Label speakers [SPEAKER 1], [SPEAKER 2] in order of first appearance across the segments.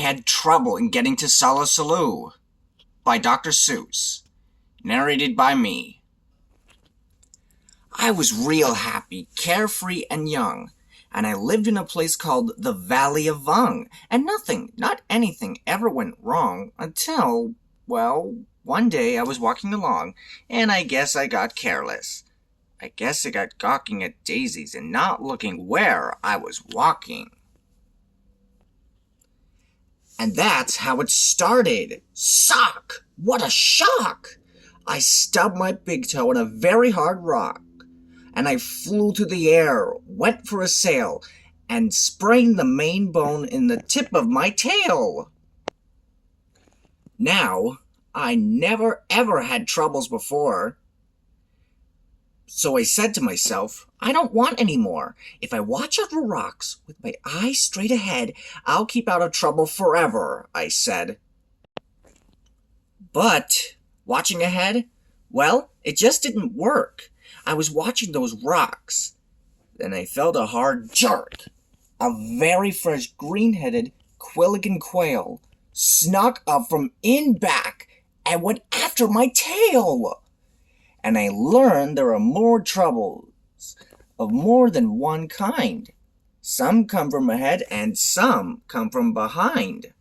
[SPEAKER 1] had trouble in getting to Solla Sollew by Dr. Seuss, narrated by me. I was real happy, carefree, and young, and I lived in a place called the Valley of Vung, and nothing, not anything, ever went wrong until, well, one day I was walking along, and I guess I got careless. I guess I got gawking at daisies and not looking where I was walking. And that's how it started. Sock! What a shock! I stubbed my big toe on a very hard rock, and I flew through the air, went for a sail, and sprained the main bone in the tip of my tail. Now, I never ever had troubles before. So I said to myself, I don't want any more. If I watch out for rocks with my eyes straight ahead, I'll keep out of trouble forever, I said. But watching ahead, well, it just didn't work. I was watching those rocks. Then I felt a hard jerk. A very fresh green-headed Quilligan quail snuck up from in back and went after my tail. And I learned there are more troubles of more than one kind. Some come from ahead and some come from behind.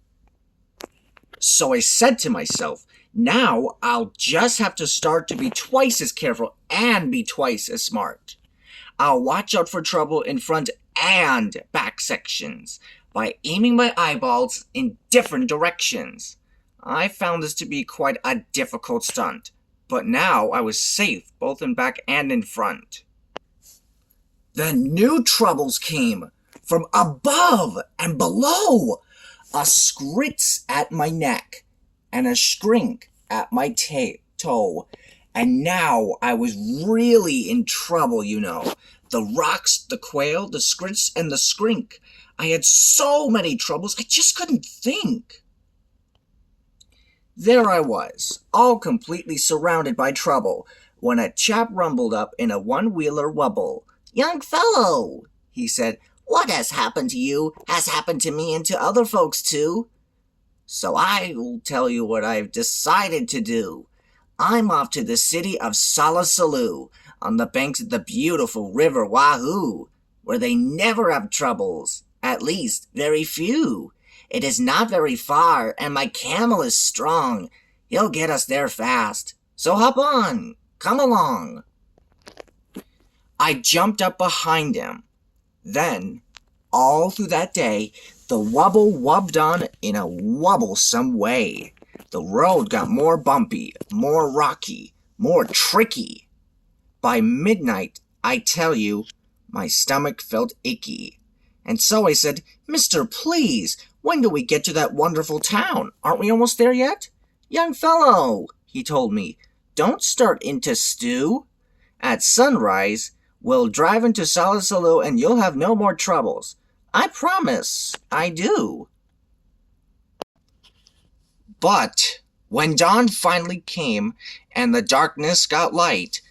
[SPEAKER 1] So I said to myself, now I'll just have to start to be twice as careful and be twice as smart. I'll watch out for trouble in front and back sections by aiming my eyeballs in different directions. I found this to be quite a difficult stunt, but now I was safe both in back and in front. Then new troubles came from above and below. A scritch at my neck and a shrink at my toe. And now I was really in trouble, you know. The rocks, the quail, the scritch, and the skrink. I had so many troubles, I just couldn't think. There I was, all completely surrounded by trouble, when a chap rumbled up in a one-wheeler wubble. "Young fellow," he said, "what has happened to you has happened to me and to other folks too. So I will tell you what I've decided to do. I'm off to the city of Solla Sollew, on the banks of the beautiful river Wahoo, where they never have troubles, at least very few. It is not very far, and my camel is strong. He'll get us there fast. So hop on, come along." I jumped up behind him. Then, all through that day, the wubble wubbed on in a wubblesome way. The road got more bumpy, more rocky, more tricky. By midnight, I tell you, my stomach felt icky. And so I said, "Mister, please, when do we get to that wonderful town? Aren't we almost there yet?" "Young fellow," he told me, "don't start into stew. At sunrise, we'll drive into Solla Sollew and you'll have no more troubles. I promise, I do." But when dawn finally came and the darkness got light,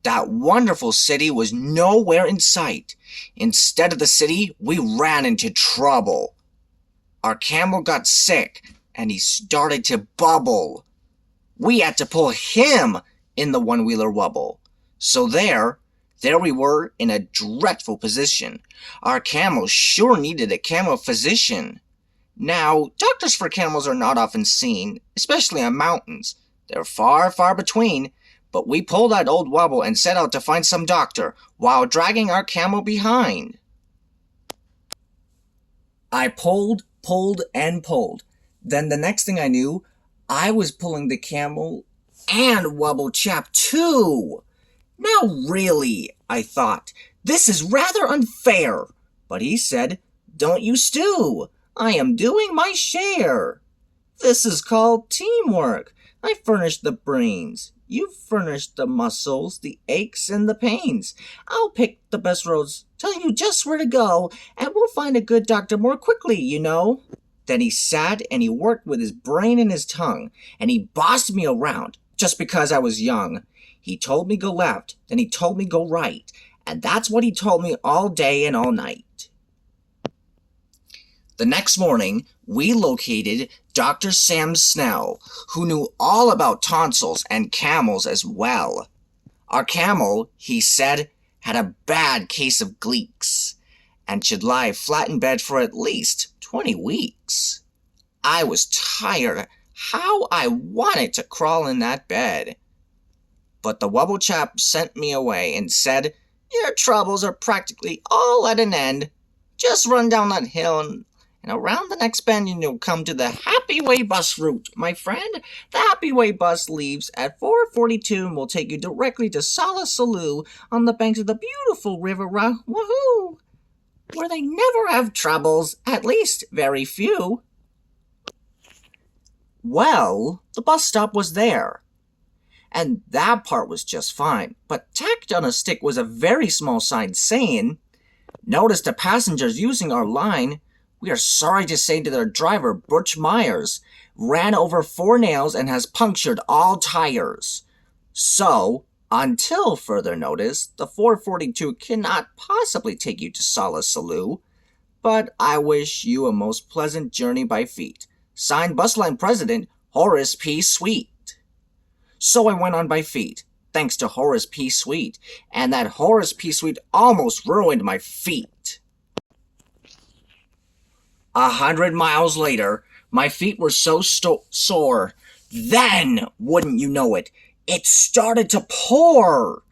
[SPEAKER 1] that wonderful city was nowhere in sight. Instead of the city, we ran into trouble. Our camel got sick, and he started to bubble. We had to pull him in the one-wheeler wubble. So there we were in a dreadful position. Our camel sure needed a camel physician. Now, doctors for camels are not often seen, especially on mountains. They're far, far between, but we pulled that old wobble and set out to find some doctor while dragging our camel behind. I pulled, and pulled. Then the next thing I knew, I was pulling the camel and wobble chap too. Now really, I thought, this is rather unfair. But he said, "Don't you stew. I am doing my share. This is called teamwork. I furnished the brains. You furnished the muscles, the aches, and the pains. I'll pick the best roads, tell you just where to go, and we'll find a good doctor more quickly, you know." Then he sat and he worked with his brain and his tongue, and he bossed me around just because I was young. He told me go left, then he told me go right, and that's what he told me all day and all night. The next morning, we located Dr. Sam Snell, who knew all about tonsils and camels as well. Our camel, he said, had a bad case of gleeks, and should lie flat in bed for at least 20 weeks. I was tired. How I wanted to crawl in that bed. But the wubble chap sent me away and said, "Your troubles are practically all at an end. Just run down that hill and around the next bend and you'll come to the Happy Way bus route, my friend. The Happy Way bus leaves at 4:42 and will take you directly to Solla Sollew on the banks of the beautiful river Wahoo, where they never have troubles, at least very few." Well, the bus stop was there, and that part was just fine, but tacked on a stick was a very small sign saying, "Notice the passengers using our line. We are sorry to say to their driver, Butch Myers, ran over 4 nails and has punctured all tires. So, until further notice, the 442 cannot possibly take you to Solla Sollew, but I wish you a most pleasant journey by feet. Signed, Bus Line President, Horace P. Sweet." So I went on by feet, thanks to Horace P. Sweet, and that Horace P. Sweet almost ruined my feet. 100 miles later, my feet were so sore. Then, wouldn't you know it, it started to pour.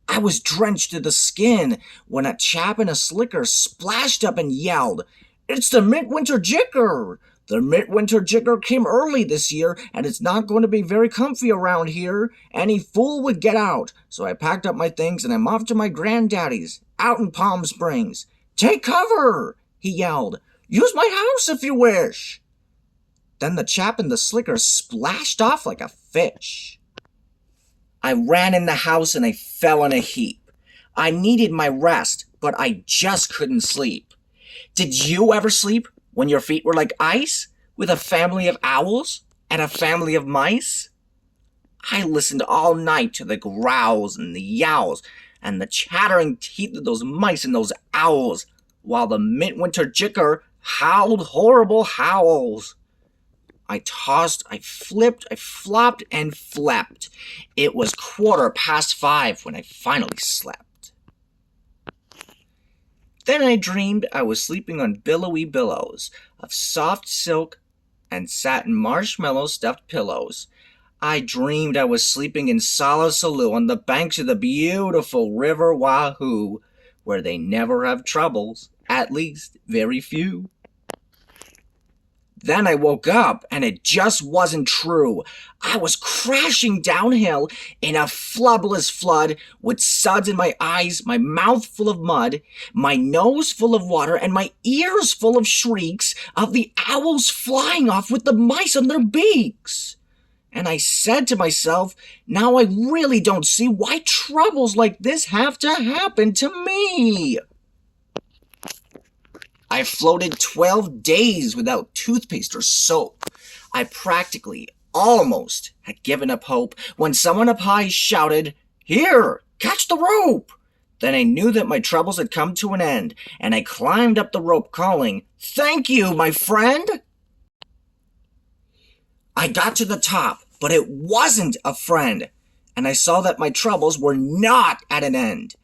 [SPEAKER 1] I was drenched to the skin when a chap in a slicker splashed up and yelled, "It's the Midwinter Jicker! The Midwinter Jicker came early this year, and it's not going to be very comfy around here. Any fool would get out." So I packed up my things and I'm off to my granddaddy's, out in Palm Springs. "Take cover!" he yelled. "Use my house if you wish." Then the chap in the slicker splashed off like a fish. I ran in the house and I fell in a heap. I needed my rest, but I just couldn't sleep. Did you ever sleep when your feet were like ice, with a family of owls and a family of mice? I listened all night to the growls and the yowls and the chattering teeth of those mice and those owls, while the Midwinter Jicker howled horrible howls. I tossed, I flipped, I flopped and flepped. It was 5:15 when I finally slept. Then I dreamed I was sleeping on billowy billows of soft silk and satin marshmallow stuffed pillows. I dreamed I was sleeping in Solla Sollew on the banks of the beautiful river Wahoo, where they never have troubles, at least very few. Then I woke up, and it just wasn't true. I was crashing downhill in a flubbless flood, with suds in my eyes, my mouth full of mud, my nose full of water, and my ears full of shrieks of the owls flying off with the mice on their beaks. And I said to myself, now I really don't see why troubles like this have to happen to me. I floated 12 days without toothpaste or soap. I practically, almost, had given up hope when someone up high shouted, "Here, catch the rope!" Then I knew that my troubles had come to an end, and I climbed up the rope calling, "Thank you, my friend!" I got to the top, but it wasn't a friend, and I saw that my troubles were not at an end.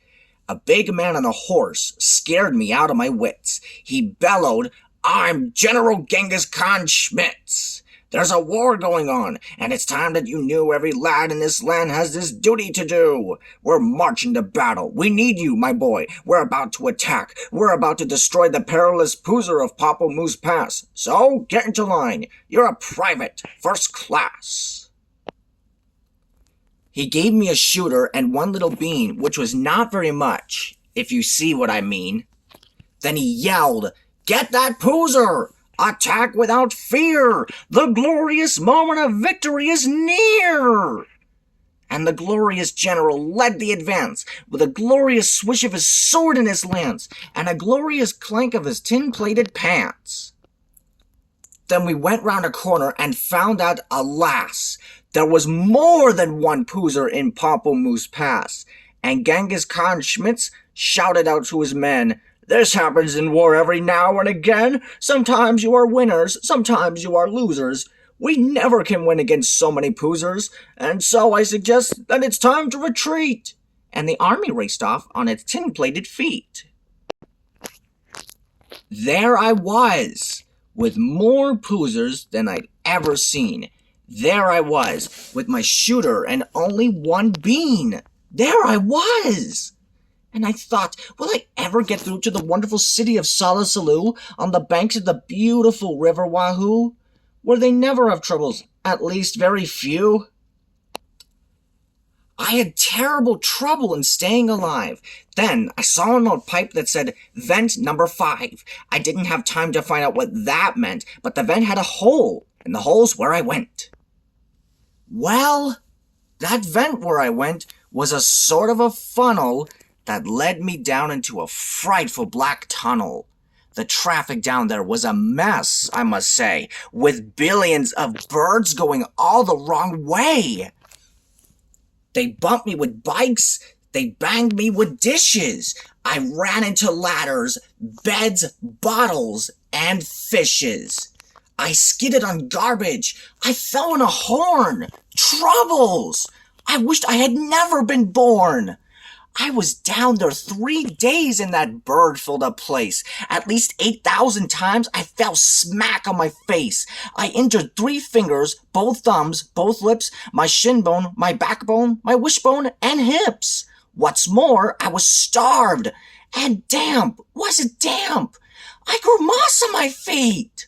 [SPEAKER 1] A big man on a horse scared me out of my wits. He bellowed, "I'm General Genghis Khan Schmitz. There's a war going on, and it's time that you knew every lad in this land has this duty to do. We're marching to battle. We need you, my boy. We're about to attack. We're about to destroy the perilous poozer of Pompelmoose Pass. So, get into line. You're a private, first class." He gave me a shooter and one little bean, which was not very much, if you see what I mean. Then he yelled, "Get that poozer! Attack without fear! The glorious moment of victory is near!" And the glorious general led the advance, with a glorious swish of his sword in his lance, and a glorious clank of his tin-plated pants. Then we went round a corner and found out, alas, there was more than one poozer in Pompelmoose Pass, and Genghis Khan Schmitz shouted out to his men, This happens in war every now and again. Sometimes you are winners, sometimes you are losers. We never can win against so many poozers, and so I suggest that it's time to retreat." And the army raced off on its tin-plated feet. There I was, with more poozers than I'd ever seen. There I was, with my shooter and only one bean. There I was! And I thought, will I ever get through to the wonderful city of Solla Sollew on the banks of the beautiful river Wahoo, where they never have troubles, at least very few? I had terrible trouble in staying alive. Then I saw an old pipe that said, "Vent number 5. I didn't have time to find out what that meant, but the vent had a hole, and the hole's where I went. Well, that vent where I went was a sort of a funnel that led me down into a frightful black tunnel. The traffic down there was a mess, I must say, with billions of birds going all the wrong way. They bumped me with bikes, they banged me with dishes. I ran into ladders, beds, bottles, and fishes. I skidded on garbage. I fell on a horn. Troubles! I wished I had never been born. I was down there 3 days in that bird-filled-up place. At least 8,000 times I fell smack on my face. I injured 3 fingers, both thumbs, both lips, my shin bone, my backbone, my wishbone, and hips. What's more, I was starved. And damp. Was it damp? I grew moss on my feet.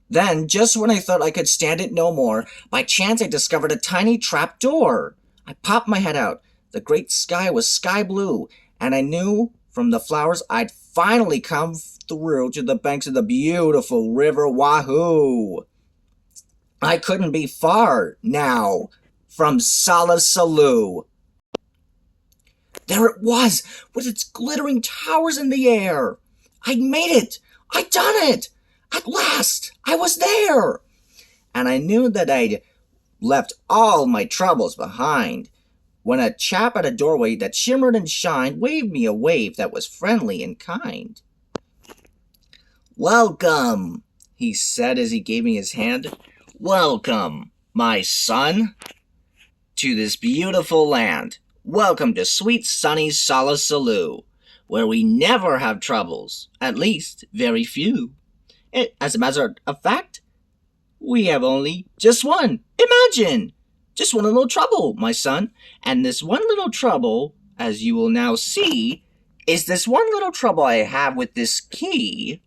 [SPEAKER 1] Then, just when I thought I could stand it no more, by chance I discovered a tiny trap door. I popped my head out. The great sky was sky blue, and I knew from the flowers I'd finally come through to the banks of the beautiful river Wahoo. I couldn't be far now from Solla Sollew. There it was, with its glittering towers in the air. I'd made it. I'd done it. At last, I was there. And I knew that I'd left all my troubles behind, when a chap at a doorway that shimmered and shined waved me a wave that was friendly and kind. "Welcome," he said as he gave me his hand. "Welcome, my son, to this beautiful land. Welcome to sweet sunny Solla Sollew, where we never have troubles, at least very few. As a matter of fact, we have only just one. Imagine! Just one little trouble, my son. And this one little trouble, as you will now see, is this one little trouble I have with this key.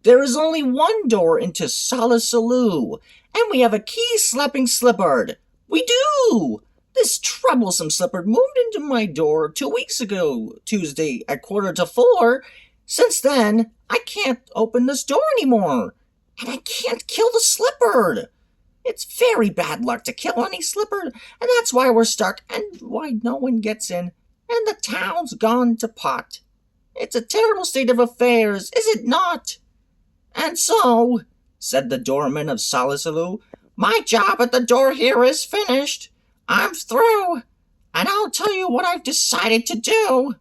[SPEAKER 1] There is only one door into Solla Sollew, and we have a key-slapping slipper. We do! This troublesome slipper moved into my door 2 weeks ago, Tuesday at 3:45. Since then, I can't open this door anymore. And I can't kill the slipper. It's very bad luck to kill any slipper, and that's why we're stuck, and why no one gets in, and the town's gone to pot. It's a terrible state of affairs, is it not? And so," said the doorman of Solla Sollew, "my job at the door here is finished. I'm through, and I'll tell you what I've decided to do.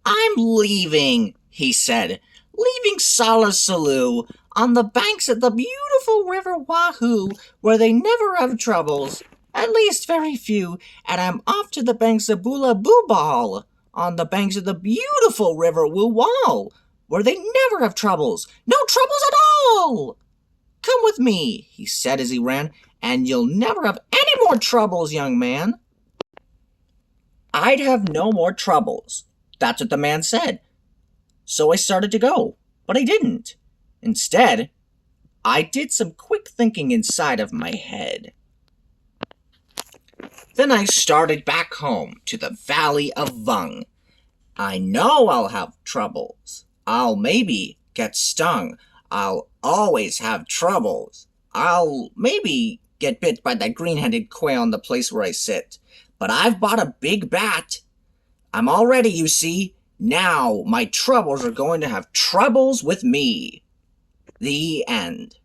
[SPEAKER 1] I'm leaving," he said. "Leaving Solla Sollew on the banks of the beautiful river Wahoo, where they never have troubles, at least very few, and I'm off to the banks of Boola Booball, on the banks of the beautiful river Woowall, where they never have troubles, no troubles at all. Come with me," he said as he ran, "and you'll never have any more troubles, young man." I'd have no more troubles. That's what the man said. So I started to go, but I didn't. Instead, I did some quick thinking inside of my head. Then I started back home to the Valley of Vung. I know I'll have troubles. I'll maybe get stung. I'll always have troubles. I'll maybe get bit by that green-headed quail in the place where I sit. But I've bought a big bat. I'm all ready, you see. Now my troubles are going to have troubles with me. The end.